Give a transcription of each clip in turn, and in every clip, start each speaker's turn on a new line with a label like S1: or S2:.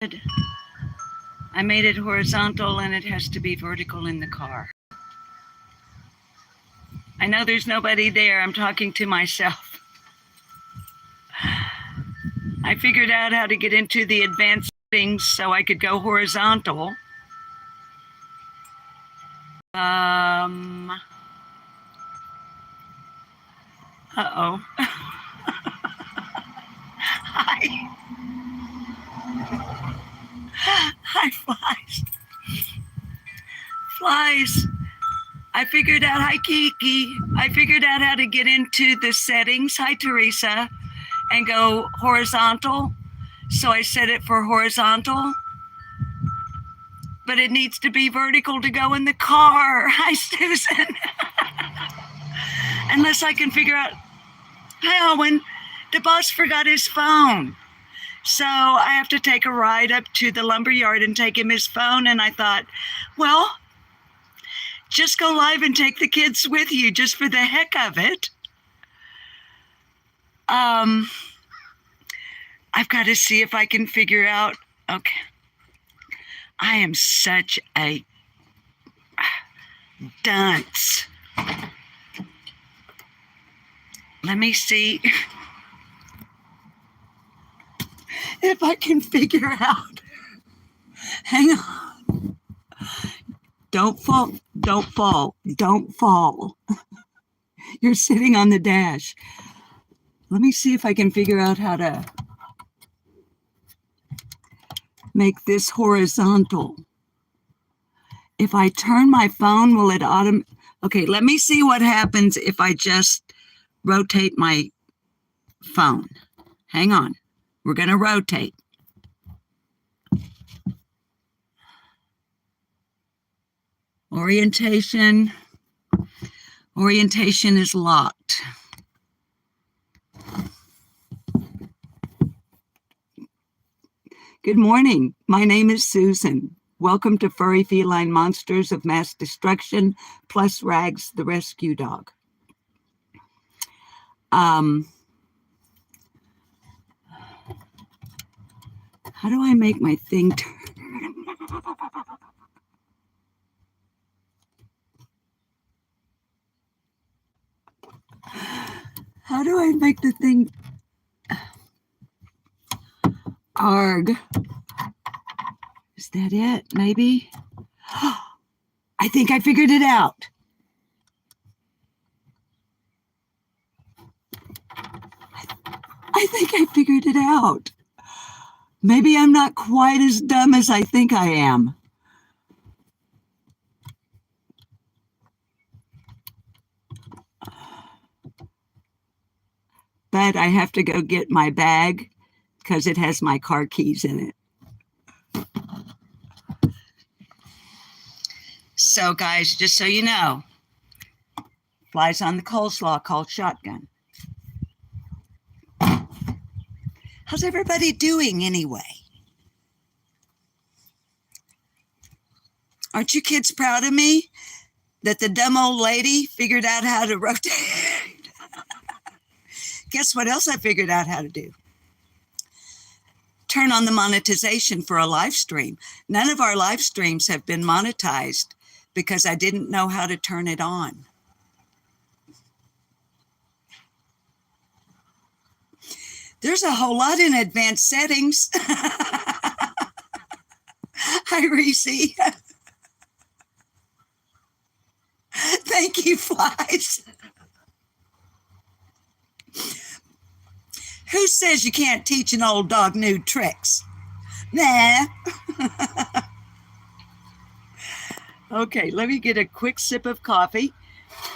S1: I made it horizontal and it has to be vertical in the car. I know there's nobody there. I'm talking to myself. I figured out how to get into the advanced settings so I could go horizontal. Uh-oh. Hi. Hi, flies. Flies. I figured out, hi, Kiki. I figured out how to get into the settings, hi, Teresa, and go horizontal. So I set it for horizontal, but it needs to be vertical to go in the car. Hi, Susan. Unless I can figure out, hi, Owen, the boss forgot his phone. So I have to take a ride up to the lumber yard and take him his phone. And I thought, well, just go live and take the kids with you just for the heck of it. I've got to see if I can figure out, okay. I am such a dunce. Let me see if I can figure out. Hang on. Don't fall. Don't fall. Don't fall. You're sitting on the dash. Let me see if I can figure out how to make this horizontal. If I turn my phone, will it okay, let me see what happens if I just rotate my phone. Hang on. We're going to rotate. Orientation. Orientation is locked. Good morning. My name is Susan. Welcome to Furry Feline Monsters of Mass Destruction plus Rags the Rescue Dog. How do I make my thing turn? How do I make the thing? Arg. Is that it? Maybe? I think I figured it out. I think I figured it out. Maybe I'm not quite as dumb as I think I am. But I have to go get my bag because it has my car keys in it. So, guys, just so you know, flies on the coleslaw called shotgun. How's everybody doing anyway? Aren't you kids proud of me that the dumb old lady figured out how to rotate? Guess what else I figured out how to do? Turn on the monetization for a live stream. None of our live streams have been monetized because I didn't know how to turn it on. There's a whole lot in advanced settings. Hi, Reese. Thank you, flies. Who says you can't teach an old dog new tricks? Nah. Okay, let me get a quick sip of coffee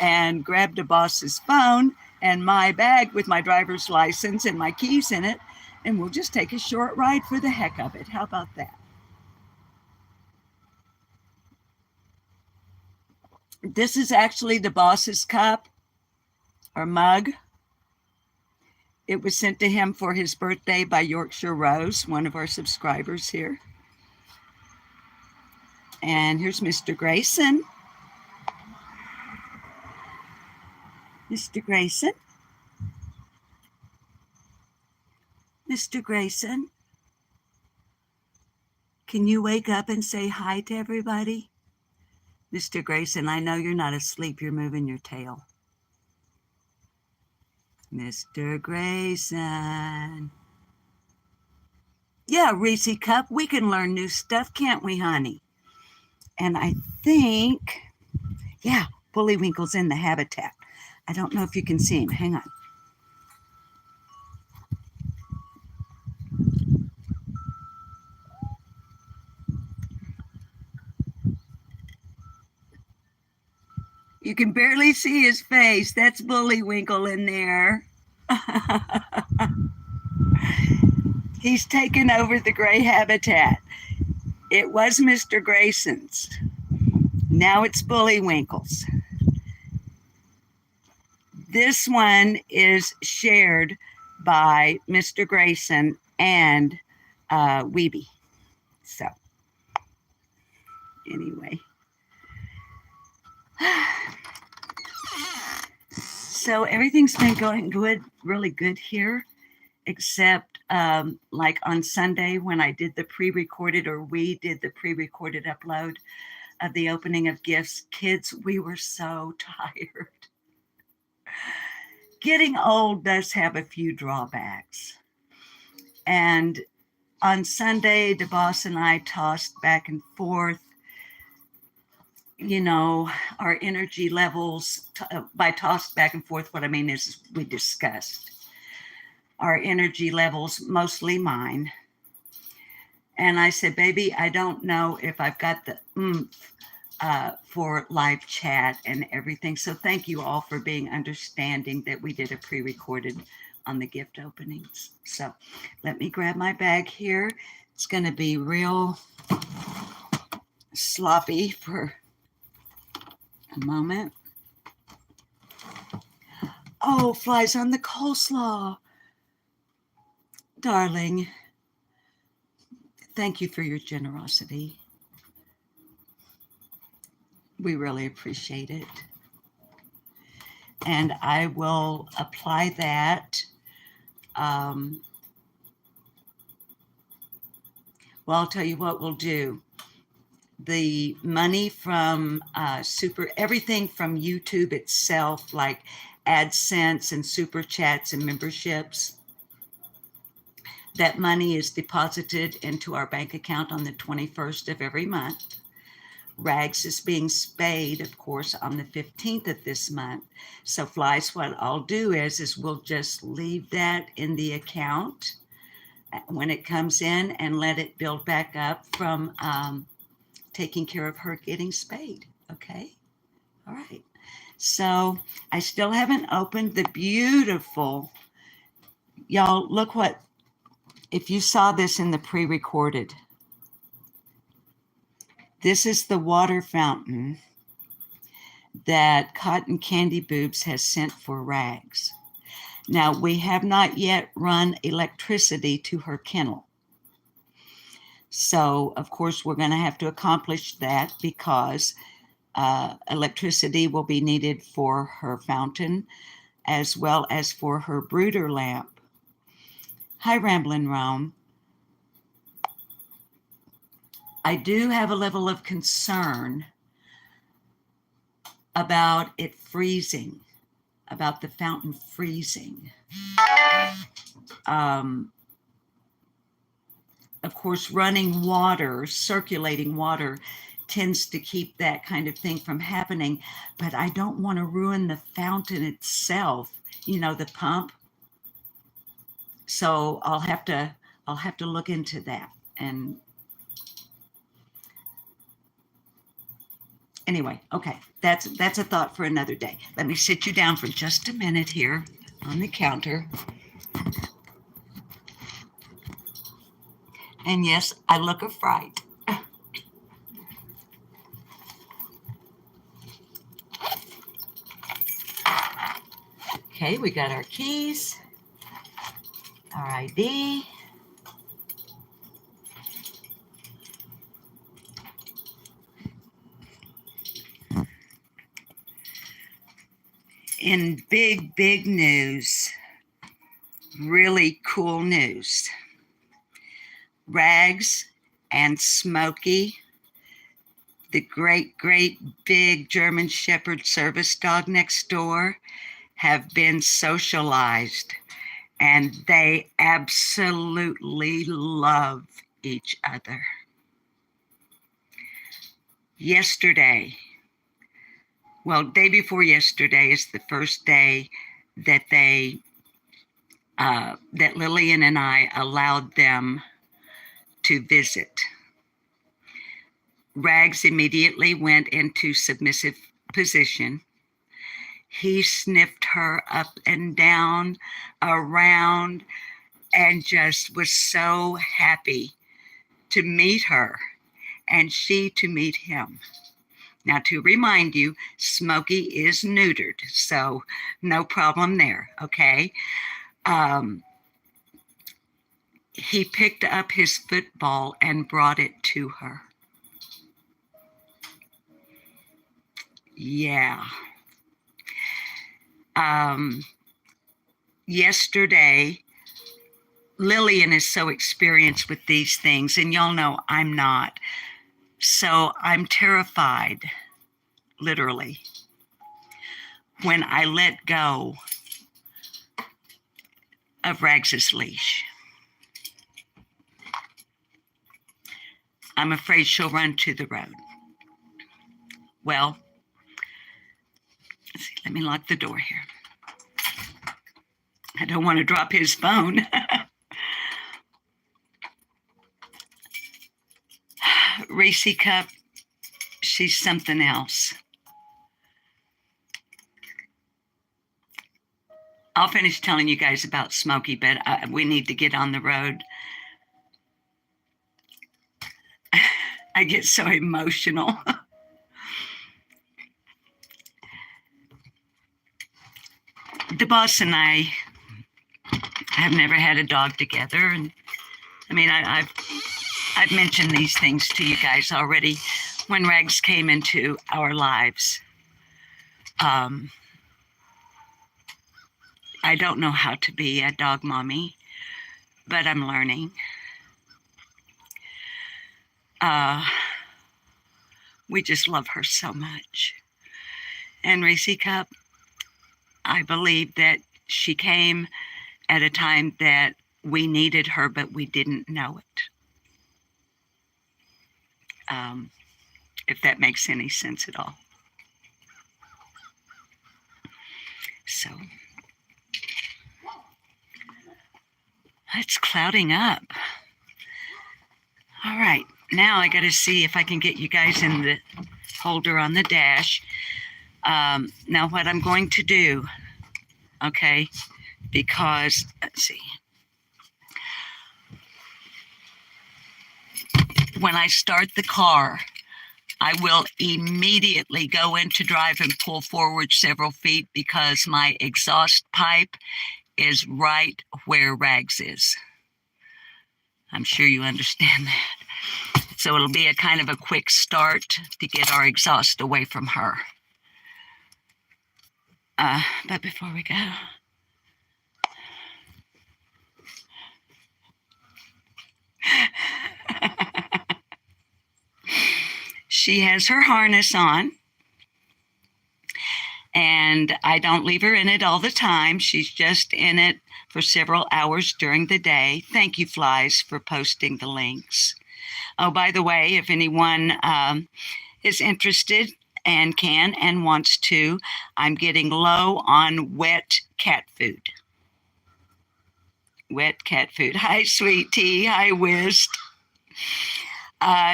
S1: and grab the boss's phone and my bag with my driver's license and my keys in it, and we'll just take a short ride for the heck of it. How about that? This is actually the boss's cup or mug. It was sent to him for his birthday by Yorkshire Rose, one of our subscribers here. And here's Mr. Grayson. Mr. Grayson. Mr. Grayson. Can you wake up and say hi to everybody? Mr. Grayson, I know you're not asleep. You're moving your tail. Mr. Grayson. Yeah, Reese Cup, we can learn new stuff, can't we, honey? And I think, yeah, Bullywinkel's in the habitat. I don't know if you can see him. Hang on. You can barely see his face. That's Bullywinkel in there. He's taken over the gray habitat. It was Mr. Grayson's. Now it's Bullywinkel's. This one is shared by Mr. Grayson and Weeby. So, anyway. So everything's been going good, really good here, except like on Sunday when I did the pre-recorded, or we did the pre-recorded upload of the opening of gifts. Kids, we were so tired. Getting old does have a few drawbacks. And on Sunday, DeBoss and I tossed back and forth, you know, our energy levels. By tossed back and forth, what I mean is we discussed our energy levels, mostly mine. And I said, baby, I don't know if I've got the oomph for live chat and everything. So thank you all for being understanding that we did a pre-recorded on the gift openings. So let me grab my bag here. It's going to be real sloppy for a moment. Oh, flies on the coleslaw. Darling, thank you for your generosity. We really appreciate it. And I will apply that. Well, I'll tell you what we'll do. The money from everything from YouTube itself, like AdSense and Super Chats and memberships, that money is deposited into our bank account on the 21st of every month. Rags is being spayed, of course, on the 15th of this month. So Flies, what I'll do is we'll just leave that in the account when it comes in and let it build back up from taking care of her getting spayed. Okay. All right. So I still haven't opened the beautiful, y'all, look what, if you saw this in the pre-recorded, this is the water fountain that Cotton Candy Boobs has sent for Rags. Now, we have not yet run electricity to her kennel. So, of course, we're going to have to accomplish that because electricity will be needed for her fountain as well as for her brooder lamp. Hi, Ramblin' Rome. I do have a level of concern about it freezing, about the fountain freezing. Of course, running water, circulating water, tends to keep that kind of thing from happening, but I don't want to ruin the fountain itself, you know, the pump. So I'll have to look into that. And anyway, okay, that's a thought for another day. Let me sit you down for just a minute here on the counter. And yes, I look a fright. Okay, we got our keys, our ID. In big news, really cool news. Rags and Smokey, the great, great big German Shepherd service dog next door, have been socialized, and they absolutely love each other. Yesterday, well, day before yesterday is the first day that that Lillian and I allowed them to visit. Rags immediately went into submissive position. He sniffed her up and down, around, and just was so happy to meet her and she to meet him. Now, to remind you, Smokey is neutered, so no problem there, okay? He picked up his football and brought it to her. Yeah. Yesterday, Lillian is so experienced with these things, and y'all know I'm not. So I'm terrified, literally, when I let go of Rags's leash. I'm afraid she'll run to the road. Well, let's see, let me lock the door here. I don't want to drop his phone. Reese Cup, she's something else. I'll finish telling you guys about Smokey, but we need to get on the road. I get so emotional. The boss and I have never had a dog together, and I mean, I've mentioned these things to you guys already when Rags came into our lives. I don't know how to be a dog mommy, but I'm learning. We just love her so much. And Reese Cup, I believe that she came at a time that we needed her, but we didn't know it. If that makes any sense at all. So, it's clouding up. All right, now I got to see if I can get you guys in the holder on the dash. Now what I'm going to do, okay, because, let's see. When I start the car, I will immediately go into drive and pull forward several feet because my exhaust pipe is right where Rags is. I'm sure you understand that. So it'll be a kind of a quick start to get our exhaust away from her. But before we go, she has her harness on, and I don't leave her in it all the time. She's just in it for several hours during the day. Thank you, Flies, for posting the links. Oh, by the way, if anyone is interested and can and wants to, I'm getting low on wet cat food. Wet cat food. Hi, Sweet Tea. Hi, Whist.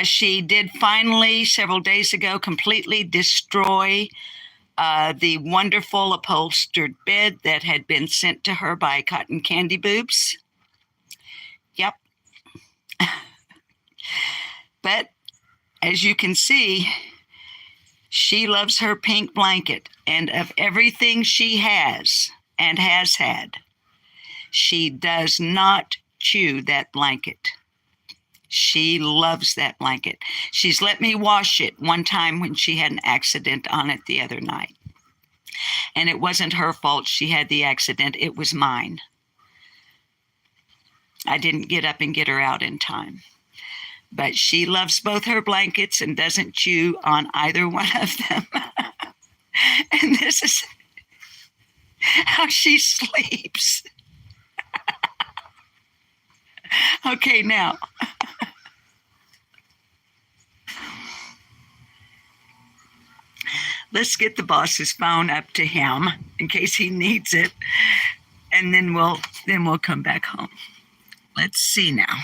S1: She did finally, several days ago, completely destroy the wonderful upholstered bed that had been sent to her by Cotton Candy Boobs. Yep. But as you can see, she loves her pink blanket, and of everything she has and has had, she does not chew that blanket. She loves that blanket. She's let me wash it one time when she had an accident on it the other night. And it wasn't her fault she had the accident. It was mine. I didn't get up and get her out in time. but she loves both her blankets and doesn't chew on either one of them. And this is how she sleeps. Okay, now. Let's get the boss's phone up to him in case he needs it, and then we'll come back home. Let's see now.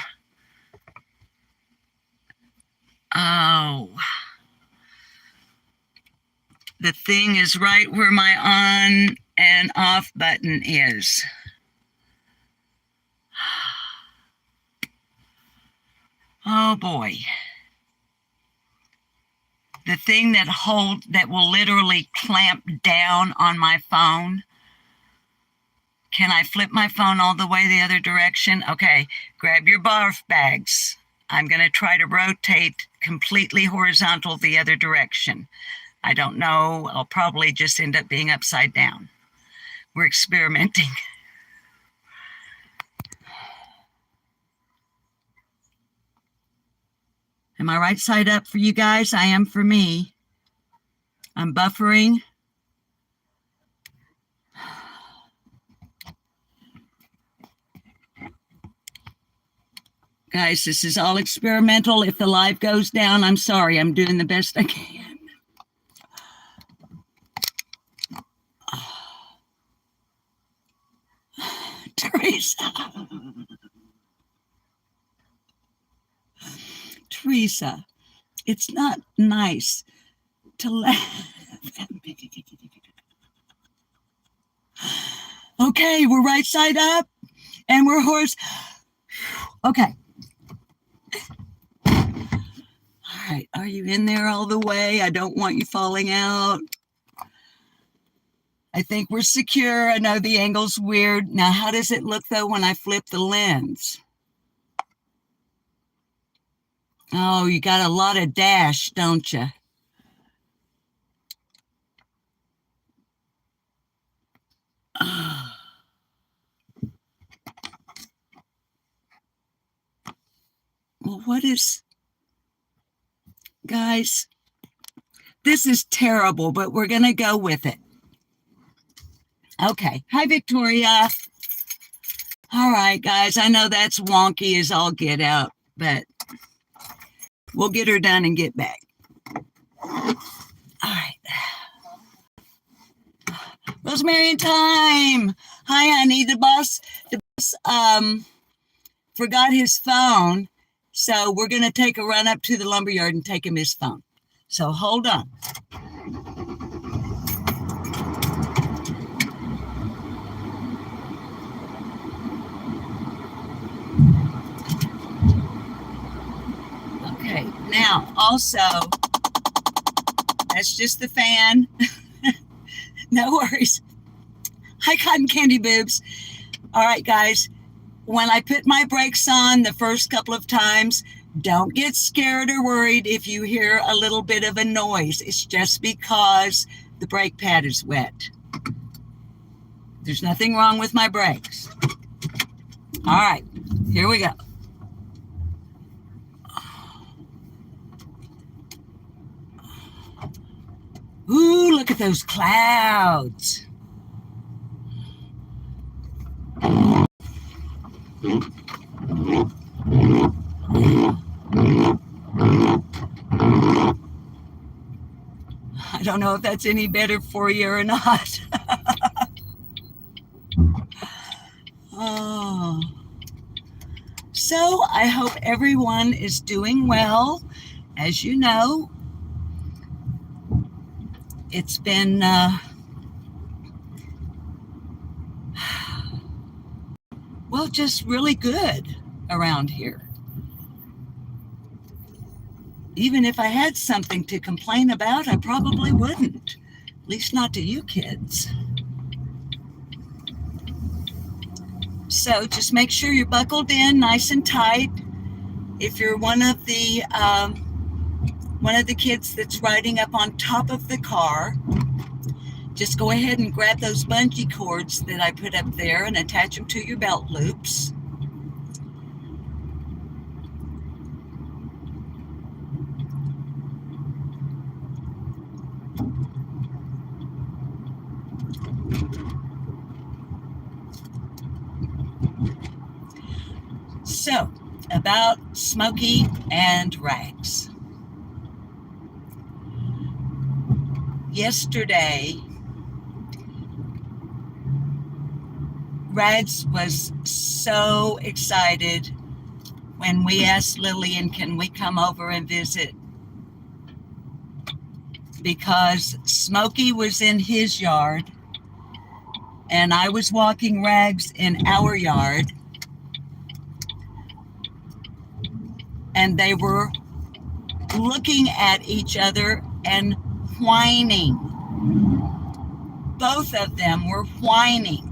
S1: Oh, the thing is right where my on and off button is. Oh boy. The thing that will literally clamp down on my phone. Can I flip my phone all the way the other direction? Okay, grab your barf bags. I'm going to try to rotate completely horizontal the other direction. I don't know. I'll probably just end up being upside down. We're experimenting. Am I right side up for you guys? I am for me. I'm buffering. Guys, this is all experimental. If the live goes down, I'm sorry. I'm doing the best I can. Teresa, it's not nice to laugh at me. Okay, we're right side up and we're horse. Okay. All right, are you in there all the way? I don't want you falling out. I think we're secure. I know the angle's weird. Now, how does it look, though, when I flip the lens? Oh, you got a lot of dash, don't you? Well, what is... Guys, this is terrible, but we're going to go with it. Okay. Hi, Victoria. All right, guys. I know that's wonky as all get out, but we'll get her done and get back. All right. Rosemary in time. Hi, honey. The boss forgot his phone, so we're going to take a run up to the lumberyard and take him his phone. So hold on. Okay, now also, that's just the fan. No worries. Hi, Cotton Candy Boobs. All right, guys, when I put my brakes on the first couple of times, don't get scared or worried if you hear a little bit of a noise. It's just because the brake pad is wet. There's nothing wrong with my brakes. All right, here we go. Ooh, look at those clouds. I don't know if that's any better for you or not. Oh. So I hope everyone is doing well. As you know, it's been well, just really good around here. Even if I had something to complain about, I probably wouldn't. At least not to you kids. So just make sure you're buckled in nice and tight. If you're one of the kids that's riding up on top of the car, just go ahead and grab those bungee cords that I put up there and attach them to your belt loops. about Smokey and Rags. Yesterday, Rags was so excited when we asked Lillian, can we come over and visit? Because Smokey was in his yard and I was walking Rags in our yard, and they were looking at each other and whining. Both of them were whining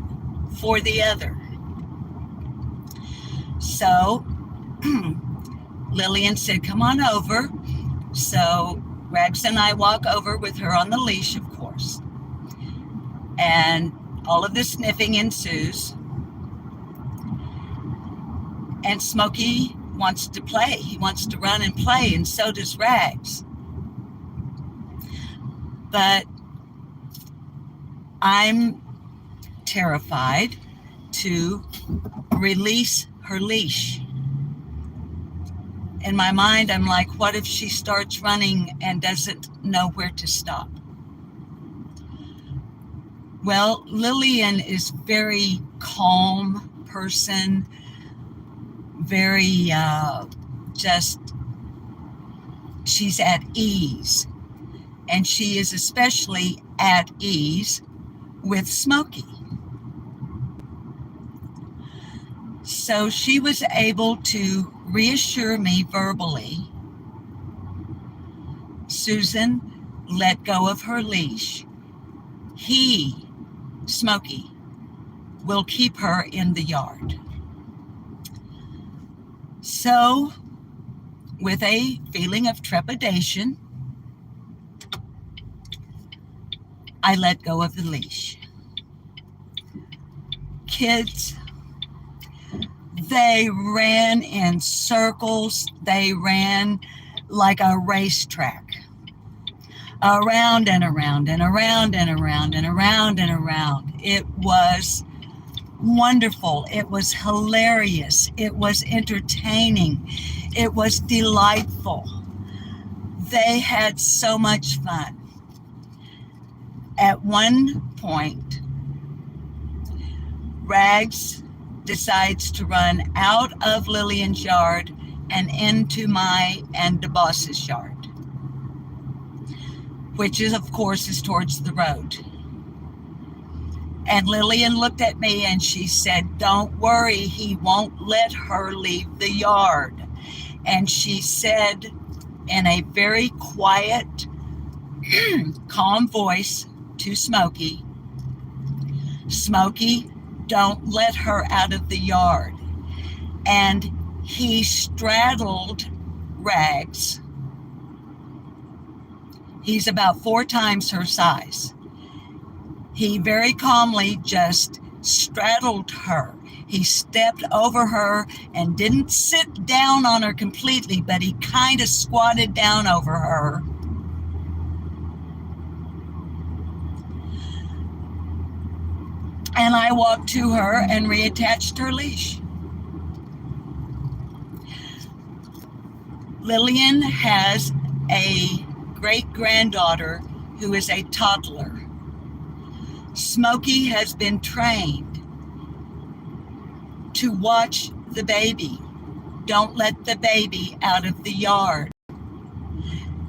S1: for the other. So Lillian said, come on over. So Rags and I walk over with her on the leash, of course. And all of the sniffing ensues. And Smokey wants to play. He wants to run and play, and so does Rags. But I'm terrified to release her leash. In my mind, I'm like, what if she starts running and doesn't know where to stop? Well, Lillian is very calm person, very she's at ease. And she is especially at ease with Smokey. So she was able to reassure me verbally, Susan, let go of her leash. He, Smokey, will keep her in the yard. So, with a feeling of trepidation, I let go of the leash. Kids, they ran in circles. They ran like a racetrack. Around and around and around and around and around and around. It was wonderful. It was hilarious. It was entertaining. It was delightful. They had so much fun. At one point, Rags decides to run out of Lillian's yard and into my and the boss's yard, which is, of course, is towards the road. And Lillian looked at me and she said, don't worry, he won't let her leave the yard. And she said in a very quiet, calm voice to Smokey, Smokey, don't let her out of the yard. And he straddled Rags. He's about 4 times her size. He very calmly just straddled her. He stepped over her and didn't sit down on her completely, but he kind of squatted down over her. And I walked to her and reattached her leash. Lillian has a great-granddaughter who is a toddler. Smokey has been trained to watch the baby. Don't let the baby out of the yard.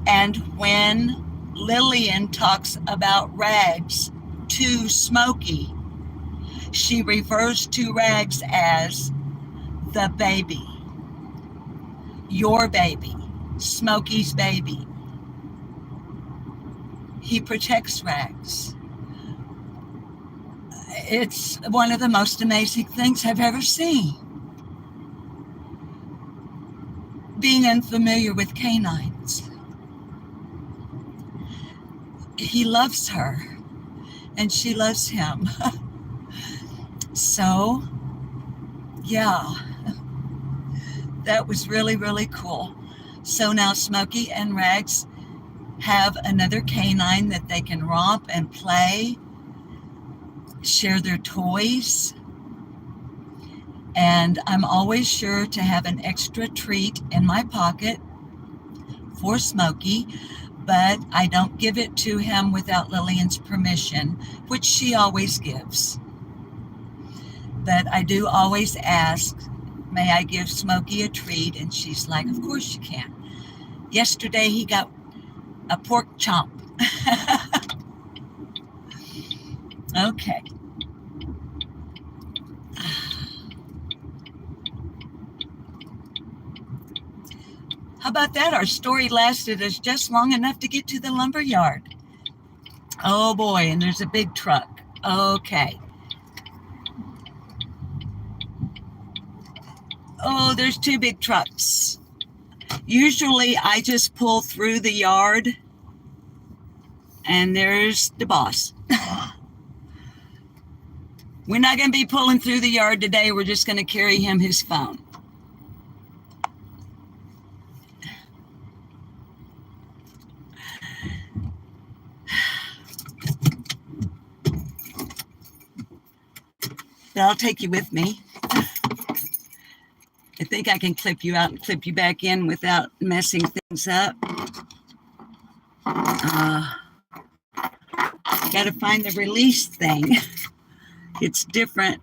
S1: And when Lillian talks about Rags to Smokey, she refers to Rags as the baby. Your baby, Smokey's baby. He protects Rags. It's one of the most amazing things I've ever seen. Being unfamiliar with canines. He loves her and she loves him. So, yeah, that was really, really cool. So now Smokey and Rags have another canine that they can romp and play, share their toys. And I'm always sure to have an extra treat in my pocket for Smokey, but I don't give it to him without Lillian's permission, which she always gives. But I do always ask, may I give Smokey a treat? And she's like, of course you can. Yesterday he got a pork chop. Okay. How about that? Our story lasted us just long enough to get to the lumber yard. Oh boy, and there's a big truck. Okay. Oh, there's two big trucks. Usually I just pull through the yard, and there's the boss. We're not going to be pulling through the yard today. We're just going to carry him his phone. But I'll take you with me. I think I can clip you out and clip you back in without messing things up. Got to find the release thing. It's different.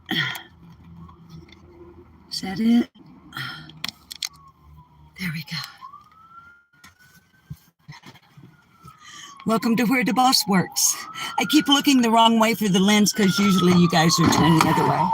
S1: Is that it? There we go. Welcome to Where the Boss Works. I keep looking the wrong way for the lens because usually you guys are turning the other way.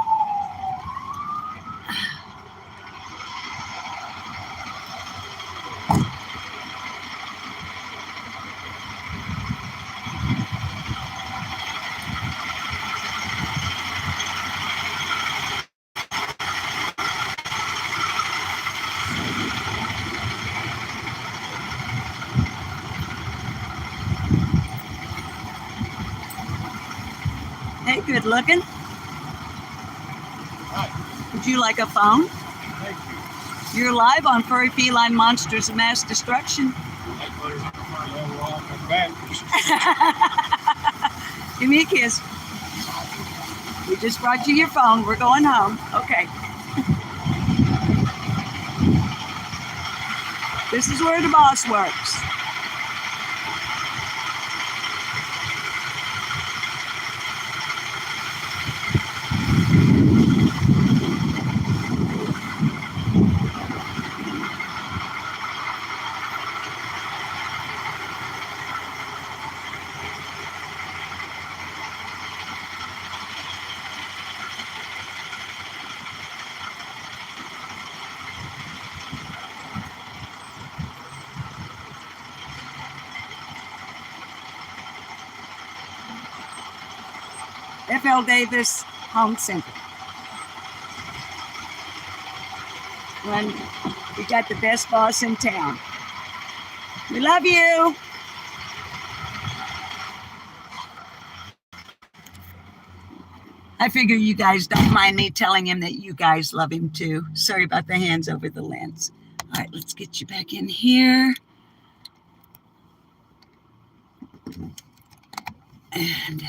S1: Hey, good looking.
S2: Hi.
S1: Would you like a phone?
S2: Thank you.
S1: You're live on Furry Feline Monsters of Mass Destruction. Give me a kiss. We just brought you your phone. We're going home. Okay. This is where the boss works. F.L. Davis Home Center. When we got the best boss in town. We love you. I figure you guys don't mind me telling him that you guys love him too. Sorry about the hands over the lens. All right, let's get you back in here. And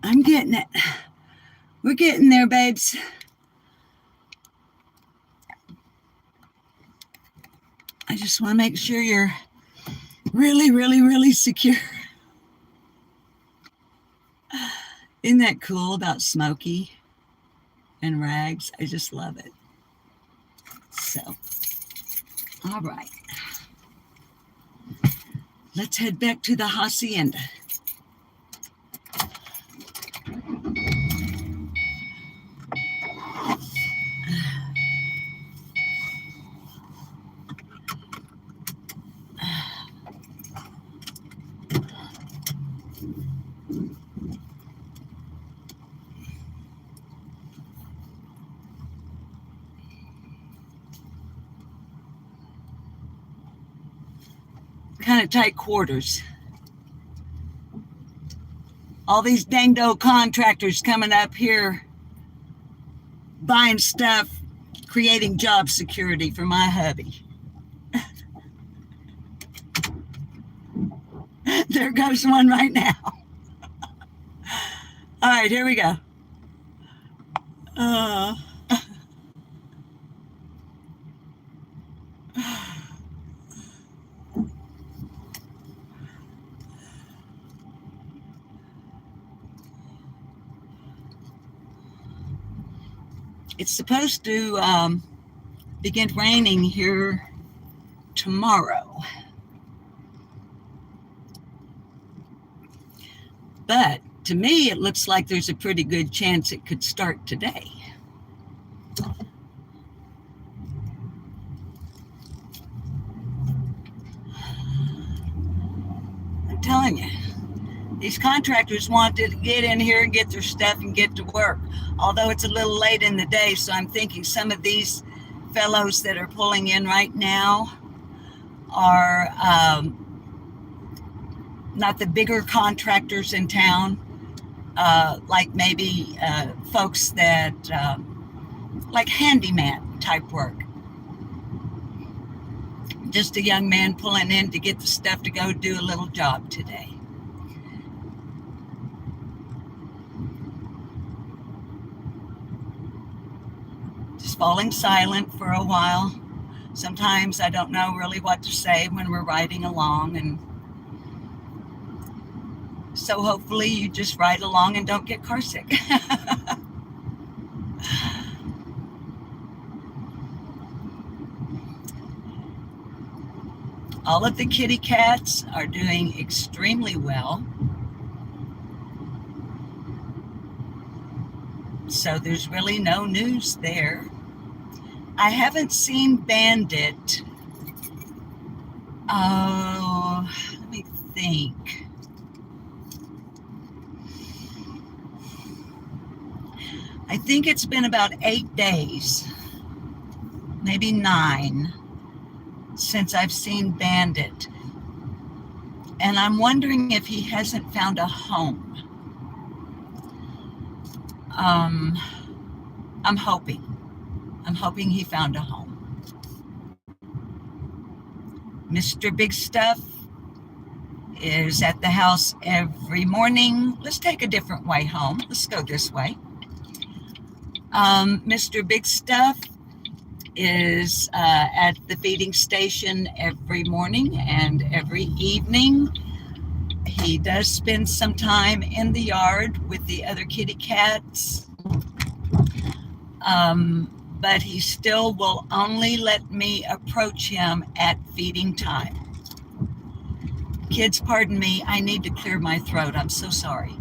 S1: I'm getting it. We're getting there, babes. I just want to make sure you're really, really, really secure. Isn't that cool about Smokey and Rags? I just love it. So, all right. Let's head back to the hacienda. Kind of tight quarters. All these dang-do contractors coming up here buying stuff, creating job security for my hubby. There goes one right now. All right, here we go. Uh, it's supposed to begin raining here tomorrow. But to me, it looks like there's a pretty good chance it could start today. I'm telling you, these contractors want to get in here and get their stuff and get to work. Although it's a little late in the day, so I'm thinking some of these fellows that are pulling in right now are not the bigger contractors in town, like maybe folks that like handyman type work. Just a young man pulling in to get the stuff to go do a little job today. Just falling silent for a while. Sometimes I don't know really what to say when we're riding along, and so hopefully you just ride along and don't get car sick. All of the kitty cats are doing extremely well. So there's really no news there. I haven't seen Bandit. Oh, let me think. I think it's been about 8 days, maybe 9, since I've seen Bandit. And I'm wondering if he hasn't found a home. I'm hoping he found a home. Mr. Big Stuff is at the house every morning. Let's take a different way home. Let's go this way. Mr. Big Stuff is at the feeding station every morning and every evening. He does spend some time in the yard with the other kitty cats, but he still will only let me approach him at feeding time. Kids, pardon me, I need to clear my throat. I'm so sorry.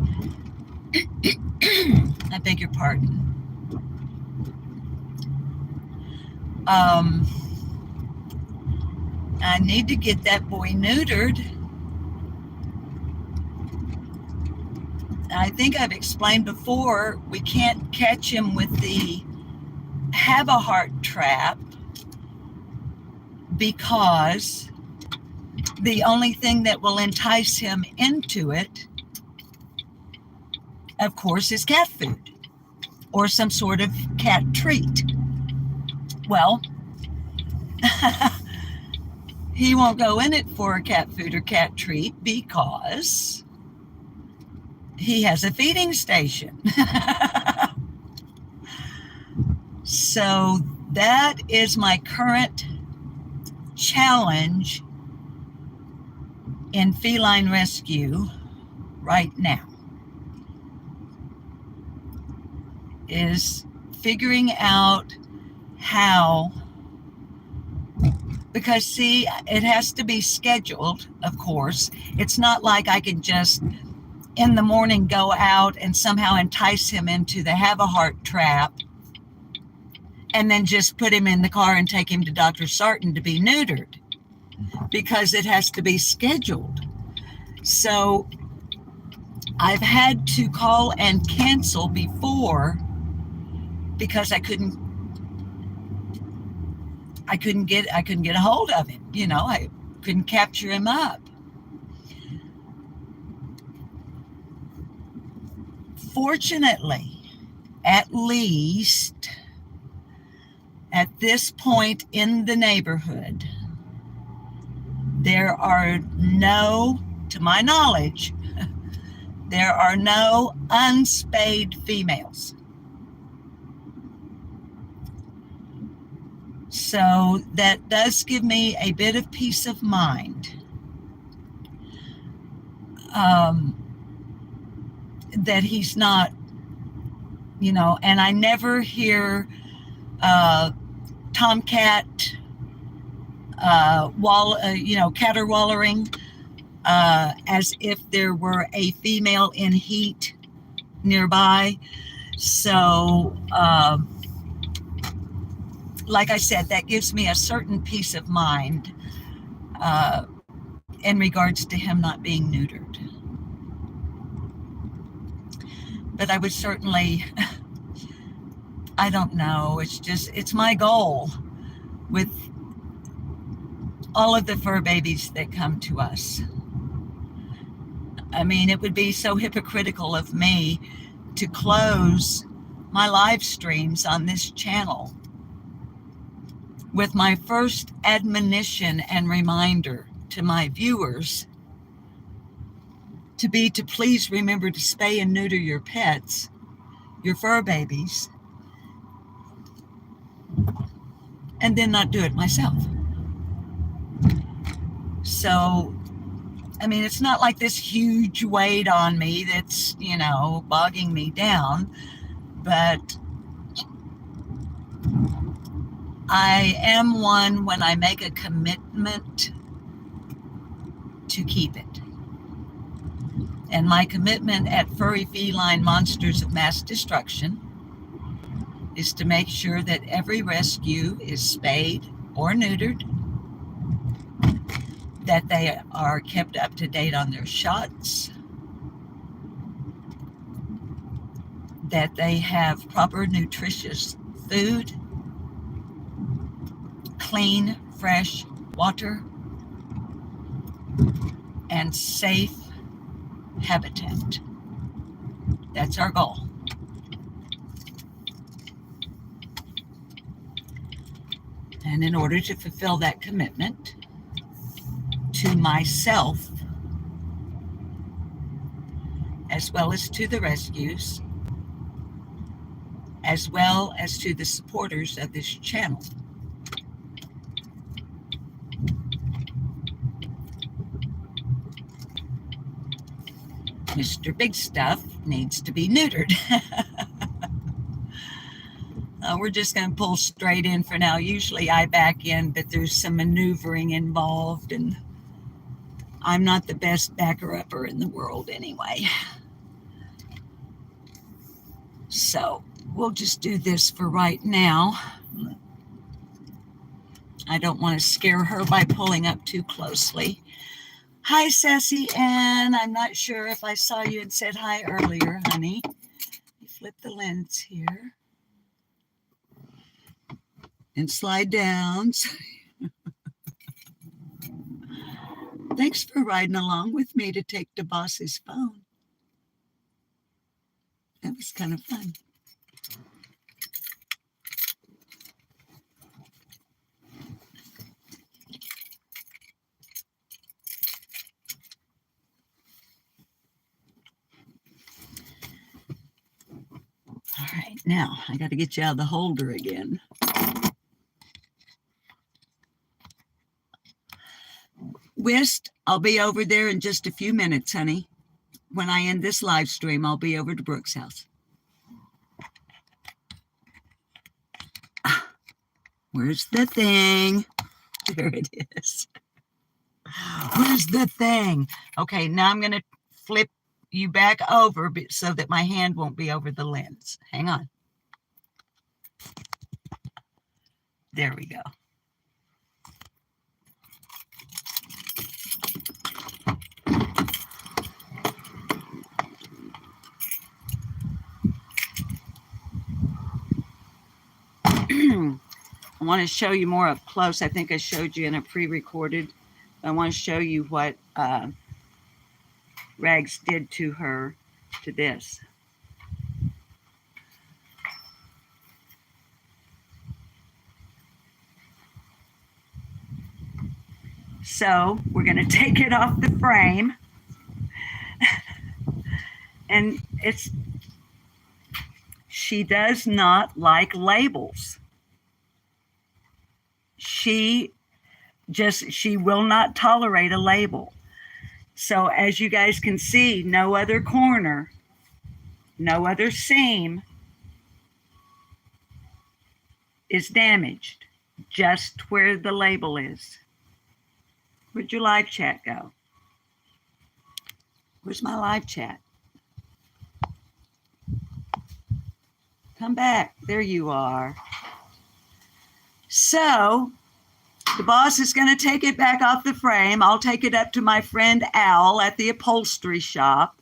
S1: I beg your pardon. I need to get that boy neutered. I think I've explained before, we can't catch him with the Have a Heart trap because the only thing that will entice him into it, of course, is cat food or some sort of cat treat. Well, he won't go in it for a cat food or cat treat because he has a feeding station. So that is my current challenge in feline rescue right now, is figuring out how, because see, it has to be scheduled, of course. It's not like I can just in the morning go out and somehow entice him into the Have a Heart trap and then just put him in the car and take him to Dr. Sarton to be neutered, because it has to be scheduled. So I've had to call and cancel before because I couldn't get a hold of him. You know, I couldn't capture him up. Fortunately, at least at this point in the neighborhood, there are no, to my knowledge, there are no unspayed females. So that does give me a bit of peace of mind. That he's not, and I never hear tomcat caterwaulering as if there were a female in heat nearby. So like I said, that gives me a certain peace of mind in regards to him not being neutered. But I would certainly, I don't know, it's my goal with all of the fur babies that come to us. I mean, it would be so hypocritical of me to close my live streams on this channel with my first admonition and reminder to my viewers to please remember to spay and neuter your pets, your fur babies, and then not do it myself. So, I mean, it's not like this huge weight on me that's, bogging me down, but I am one when I make a commitment to keep it. And my commitment at Furry Feline Monsters of Mass Destruction is to make sure that every rescue is spayed or neutered, that they are kept up to date on their shots, that they have proper nutritious food, clean, fresh water, and safe habitat. That's our goal. And in order to fulfill that commitment to myself, as well as to the rescues, as well as to the supporters of this channel, Mr. Big Stuff needs to be neutered. We're just going to pull straight in for now. Usually I back in, but there's some maneuvering involved, and I'm not the best backer-upper in the world anyway. So we'll just do this for right now. I don't want to scare her by pulling up too closely. Hi, Sassy Ann. I'm not sure if I saw you and said hi earlier, honey. You flip the lens here and slide down. Thanks for riding along with me to take the boss's phone. That was kind of fun. All right, now I got to get you out of the holder again. Whist, I'll be over there in just a few minutes, honey. When I end this live stream, I'll be over to Brooke's house. Where's the thing? There it is. Where's the thing? Okay, now I'm going to flip you back over so that my hand won't be over the lens. Hang on. There we go. I want to show you more up close. I think I showed you in a pre-recorded. I want to show you what Rags did to her, to this. So we're going to take it off the frame. And she does not like labels. she will not tolerate a label. So as you guys can see, no other corner, no other seam is damaged, just where the label is. Where'd your live chat go? Where's my live chat? Come back. There you are. So the boss is going to take it back off the frame. I'll take it up to my friend Al at the upholstery shop.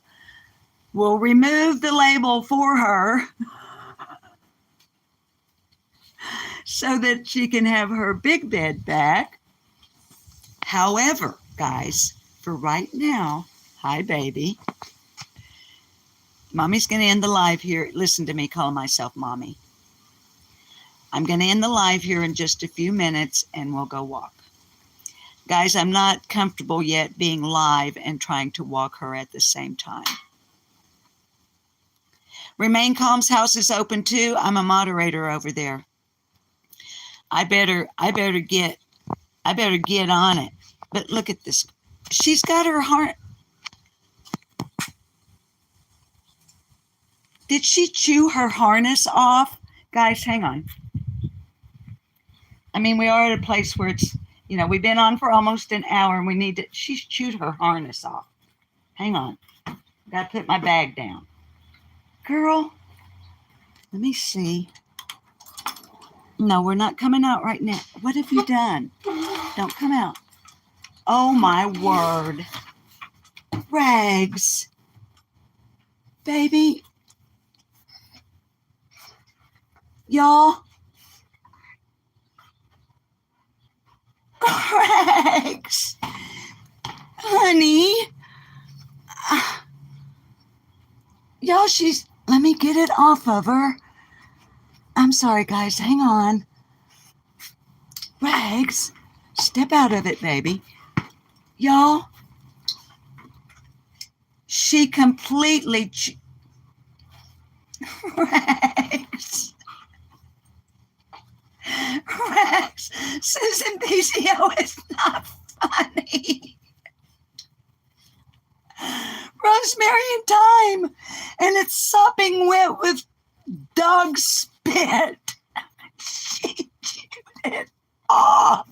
S1: We'll remove the label for her so that she can have her big bed back. However, guys, for right now, hi, baby. Mommy's going to end the live here. Listen to me call myself Mommy. I'm going to end the live here in just a few minutes and we'll go walk. Guys, I'm not comfortable yet being live and trying to walk her at the same time. Remain Calm's house is open too. I'm a moderator over there. I better get on it. But look at this. She's got her heart. Did she chew her harness off? Guys, hang on. I mean, we are at a place where it's, we've been on for almost an hour and she's chewed her harness off. Hang on. Got to put my bag down. Girl, let me see. No, we're not coming out right now. What have you done? Don't come out. Oh, my word. Rags. Baby. Y'all. Rags. Honey. Y'all, let me get it off of her. I'm sorry, guys. Hang on. Rags. Step out of it, baby. Y'all. She completely... Rags. Rex, Susan PCO is not funny. Rosemary and thyme, and it's sopping wet with dog spit. She chewed it off.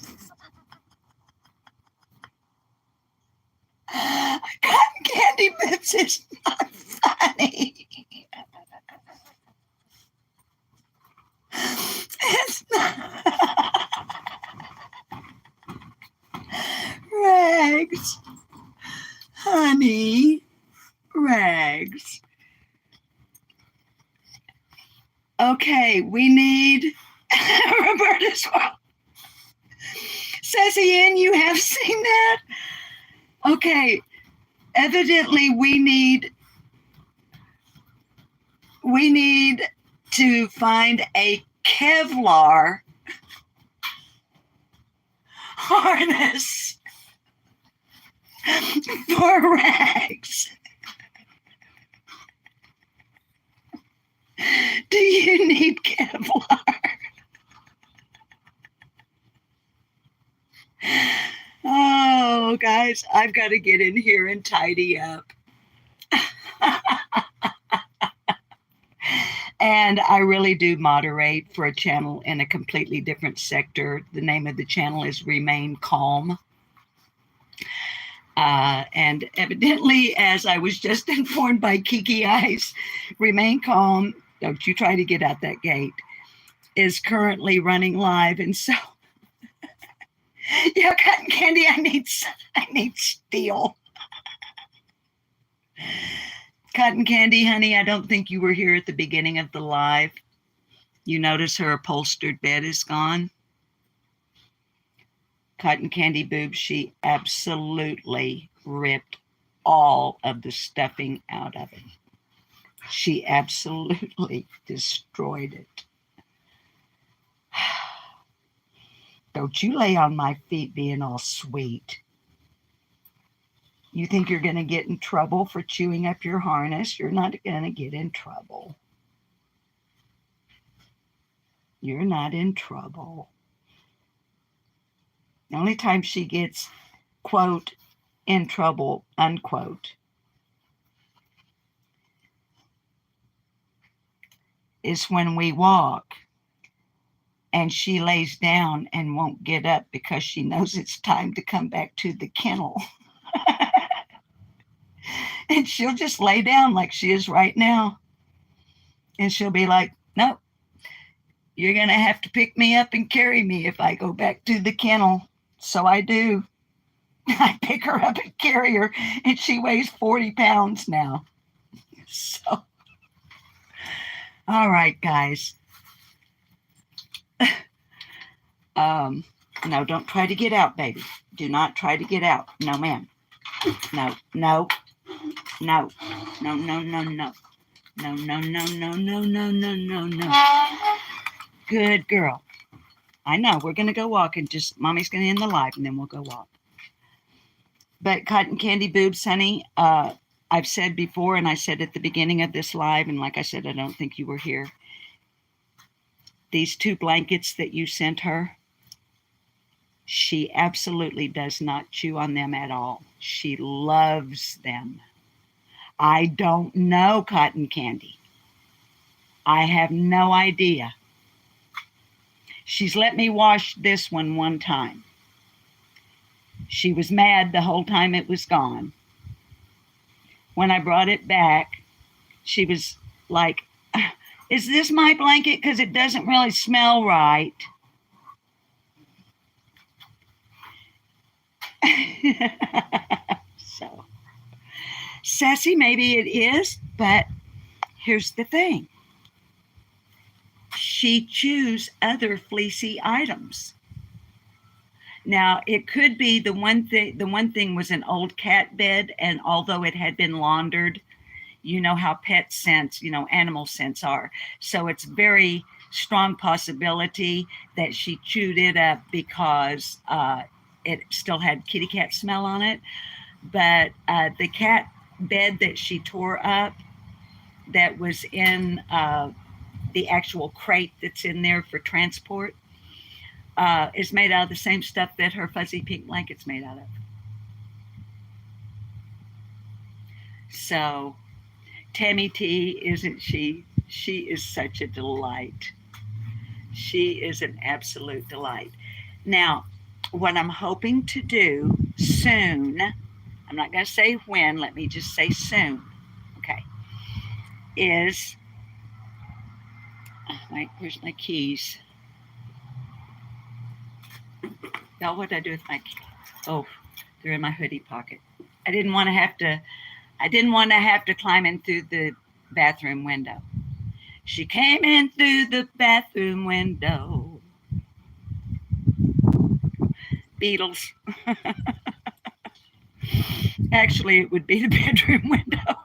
S1: Cotton candy bits is not funny. It's not. Rags. Honey. Rags. Okay, we need Roberta's well. Says Ian, you have seen that? Okay, evidently we need to find a Kevlar harness for Rags. Do you need Kevlar? Oh, guys, I've got to get in here and tidy up. And I really do moderate for a channel in a completely different sector. The name of the channel is Remain Calm. And evidently, as I was just informed by Kiki Ice, Remain Calm, don't you try to get out that gate, is currently running live. And so, yeah, Cotton Candy, I need steel. Cotton Candy, honey, I don't think you were here at the beginning of the live. You notice her upholstered bed is gone. Cotton Candy boobs, she absolutely ripped all of the stuffing out of it. She absolutely destroyed it. Don't you lay on my feet being all sweet. You think you're going to get in trouble for chewing up your harness? You're not going to get in trouble. You're not in trouble. The only time she gets, quote, in trouble, unquote, is when we walk and she lays down and won't get up because she knows it's time to come back to the kennel. And she'll just lay down like she is right now. And she'll be like, nope, you're going to have to pick me up and carry me if I go back to the kennel. So I do. I pick her up and carry her, and she weighs 40 pounds now. So, all right, guys. No, don't try to get out, baby. Do not try to get out. No, ma'am. No, no, no, no, no, no, no. No, no, no, no, no, no, no, no, no. Good girl. I know. We're going to go walk and just, Mommy's going to end the live and then we'll go walk. But Cotton Candy Boobs, honey, I've said before, and I said at the beginning of this live, and like I said, I don't think you were here. These 2 blankets that you sent her, she absolutely does not chew on them at all. She loves them. I don't know, Cotton Candy. I have no idea. She's let me wash this one time. She was mad the whole time it was gone. When I brought it back, she was like, is this my blanket? Because it doesn't really smell right. So, sassy, maybe it is, but here's the thing. She chews other fleecy items. Now, it could be the one thing was an old cat bed, and although it had been laundered, you know how pet scents, animal scents are. So it's very strong possibility that she chewed it up because it still had kitty cat smell on it. But the cat bed that she tore up, that was in the actual crate that's in there for transport, is made out of the same stuff that her fuzzy pink blanket's made out of. So, Tammy T, isn't she? She is such a delight. She is an absolute delight. Now, what I'm hoping to do soon, I'm not going to say when, let me just say soon, okay, is, where's my keys? Y'all, what did I do with my keys? Oh, they're in my hoodie pocket. I didn't want to have to climb in through the bathroom window. She came in through the bathroom window. Beatles. Actually, it would be the bedroom window.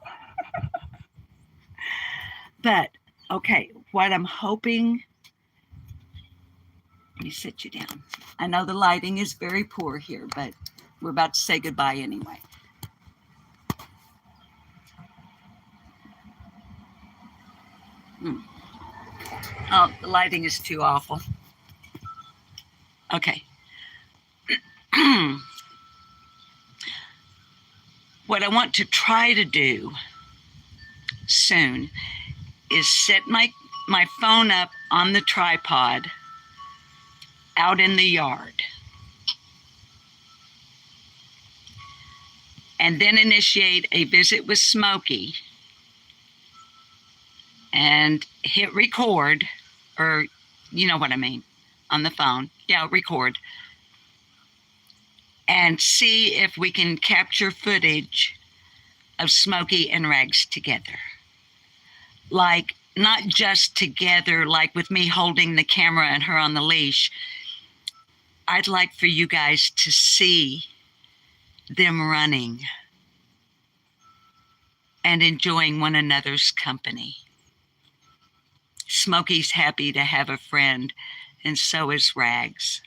S1: But, okay, what I'm hoping, let me sit you down. I know the lighting is very poor here, but we're about to say goodbye anyway. Oh, the lighting is too awful. Okay. What I want to try to do soon is set my phone up on the tripod out in the yard. And then initiate a visit with Smokey and hit record, or you know what I mean, on the phone. Yeah, record. And see if we can capture footage of Smokey and Rags together. Like, not just together, like with me holding the camera and her on the leash. I'd like for you guys to see them running and enjoying one another's company. Smokey's happy to have a friend, and so is Rags.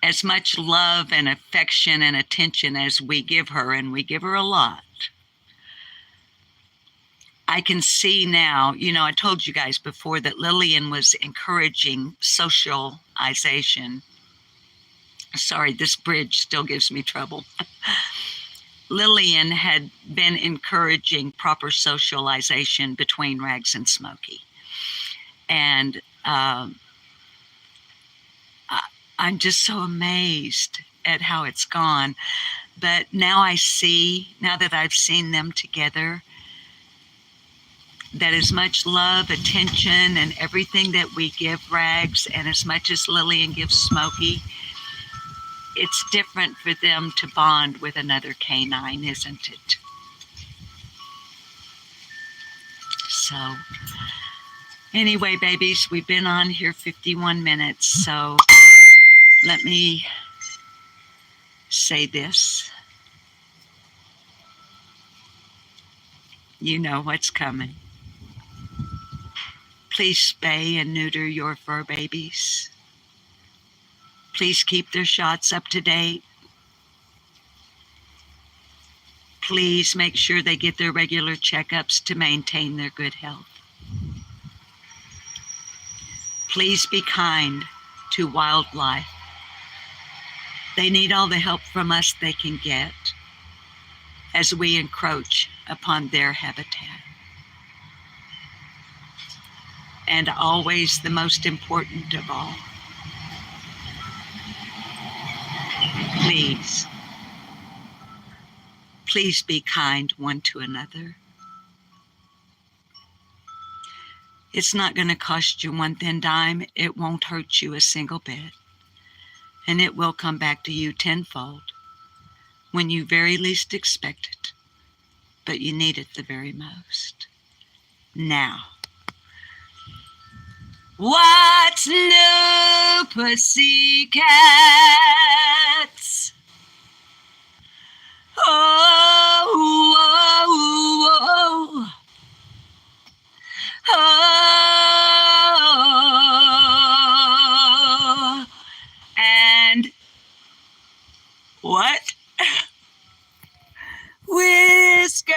S1: As much love and affection and attention as we give her, and we give her a lot, I can see now, I told you guys before that Lillian was encouraging socialization Sorry, this bridge still gives me trouble. Lillian had been encouraging proper socialization between Rags and Smokey. And I'm just so amazed at how it's gone. But now I see, now that I've seen them together, that as much love, attention, and everything that we give Rags, and as much as Lillian gives Smokey, it's different for them to bond with another canine, isn't it? So, anyway, babies, we've been on here 51 minutes, so let me say this. You know what's coming. Please spay and neuter your fur babies. Please keep their shots up to date. Please make sure they get their regular checkups to maintain their good health. Please be kind to wildlife. They need all the help from us they can get as we encroach upon their habitat. And always the most important of all, please be kind one to another. It's not going to cost you one thin dime. It won't hurt you a single bit. And it will come back to you tenfold when you very least expect it, but you need it the very most. Now, what's new, pussycats? Oh, oh, oh, oh. And what? Whiskers.